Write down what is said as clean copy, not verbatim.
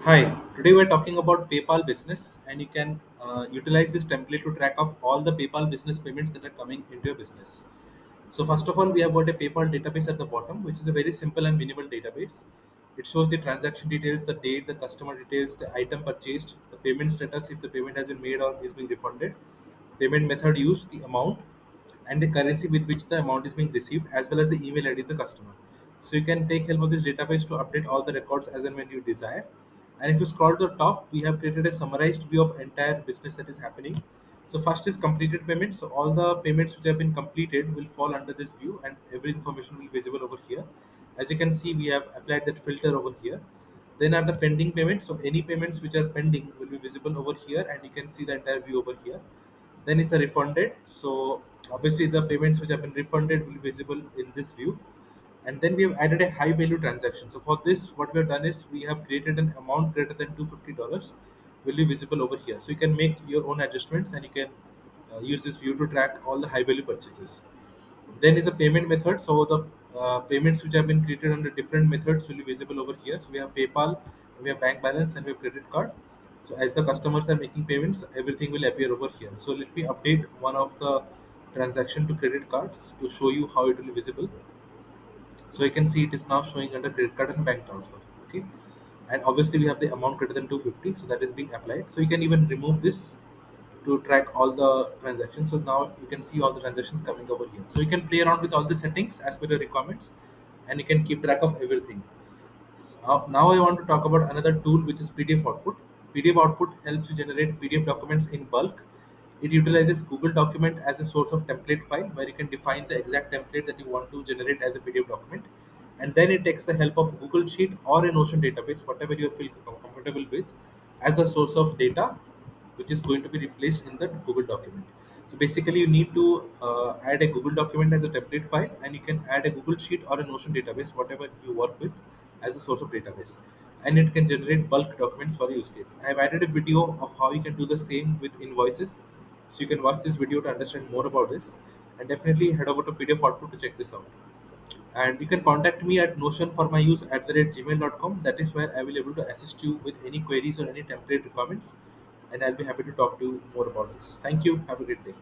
Hi, today we're talking about PayPal business, and you can utilize this template to track of all the PayPal business payments that are coming into your business. So first of all, we have got a PayPal database at the bottom, which is a very simple and minimal database. It shows the transaction details, the date, the customer details, the item purchased, the payment status if the payment has been made or is being refunded, payment method used, the amount, and the currency with which the amount is being received, as well as the email ID of the customer. So you can take help of this database to update all the records as and when you desire. And if you scroll to the top, we have created a summarized view of entire business that is happening. So first is completed payments. So all the payments which have been completed will fall under this view, and every information will be visible over here. As you can see, we have applied that filter over here. Then are the pending payments. So any payments which are pending will be visible over here, and you can see the entire view over here. Then is the refunded. So obviously the payments which have been refunded will be visible in this view. And then we have added a high value transaction. So for this, what we have done is we have created an amount greater than $250 will be visible over here. So you can make your own adjustments, and you can use this view to track all the high value purchases. Then is a payment method. So the payments which have been created under different methods will be visible over here. So we have PayPal, we have bank balance, and we have credit card. So as the customers are making payments, everything will appear over here. So let me update one of the transaction to credit cards to show you how it will be visible. So you can see it is now showing under credit card and bank transfer. Okay, and obviously we have the amount greater than 250, so that is being applied. So you can even remove this to track all the transactions. So now you can see all the transactions coming over here. So you can play around with all the settings as per your requirements, and you can keep track of everything. Now I want to talk about another tool, which is PDF output. PDF output helps you generate PDF documents in bulk. It utilizes Google document as a source of template file, where you can define the exact template that you want to generate as a PDF document, and then it takes the help of Google Sheet or a Notion database, whatever you feel comfortable with, as a source of data, which is going to be replaced in the Google document. So basically, you need to add a Google document as a template file, and you can add a Google Sheet or a Notion database, whatever you work with, as a source of database, and it can generate bulk documents for use case. I have added a video of how you can do the same with invoices, so you can watch this video to understand more about this, and definitely head over to PDF Output to check this out. And you can contact me at notion for my use at the rate gmail.com. That is where I will able to assist you with any queries or any template requirements, and I'll be happy to talk to you more about this. Thank you. Have a great day.